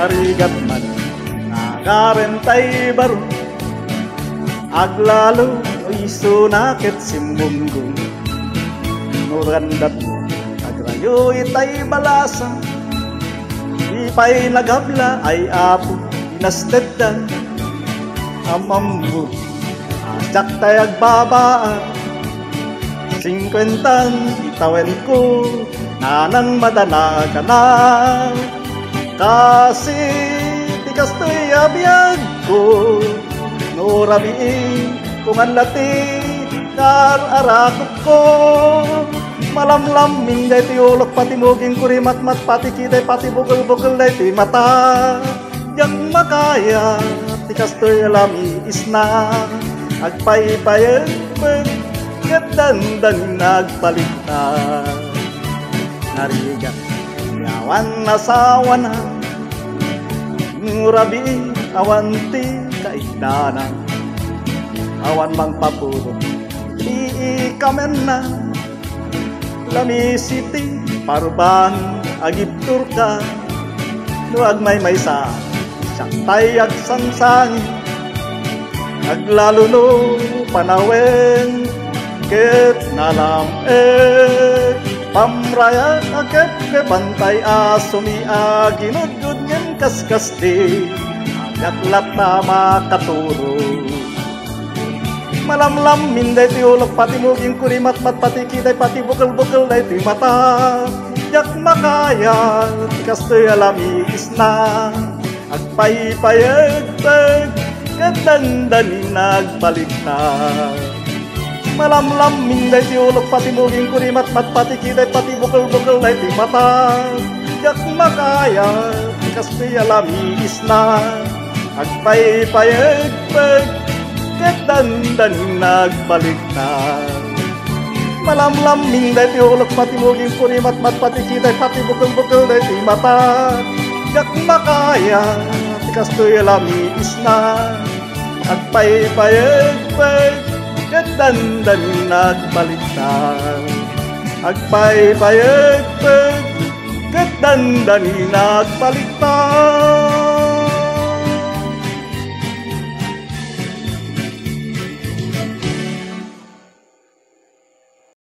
Narigat man nagarentay baro, aglalo iso nakit simbunggung. Nurandat mo agrayo itay balasa, ipay naghabla ay apo inasdedan. Amambu asak tay agbabaan, 50 itawen ko nanang madana ka na. Kasi tikas to'y abiyag ko, nurabiin kung ang lati nararakot ko. Malamlam minday tiulok pati muging kurimat-mat pati kiday pati bukol-bukol day ti mata. Yang makaya tikas to'y alami isna, agpay-payag-pag kadandan nagpaligtan. Narigat yawan nasawa na, ngurabi awanti kaigdana. Awan mang papuro iikamen na, lamisiti parban agiptur ka. Nuag may sa siyang tay agsangsangin, aglaluno panawen ket nalam pamraya akit ke bantay asumi aginudgud ngem kaskas di agak lata makaturo. Malamlam minday ti ulok pati muging kurimat-mat pati kiday pati bukol-bukol day ti mata. Jak makaya tikas to'y alami isna, agpay-payag-pag kadandani nagbaligtad. Malamlam minday ti ulok pati muging kurimat-mat pati kiday pati bukol-bukol day ti mata. Jak makaya tikas to'y alami isna, agpay-payag-pag kadandani nagbaligtad. Malamlam minday ti ulok pati muging kurimat-mat pati kiday pati bukol-bukol day ti mata. Jak makaya tikas to'y alami isna, agpay-payag-pag kadandani nagbaligtad. Agpay-payag-pag kadandani nagbaligtad.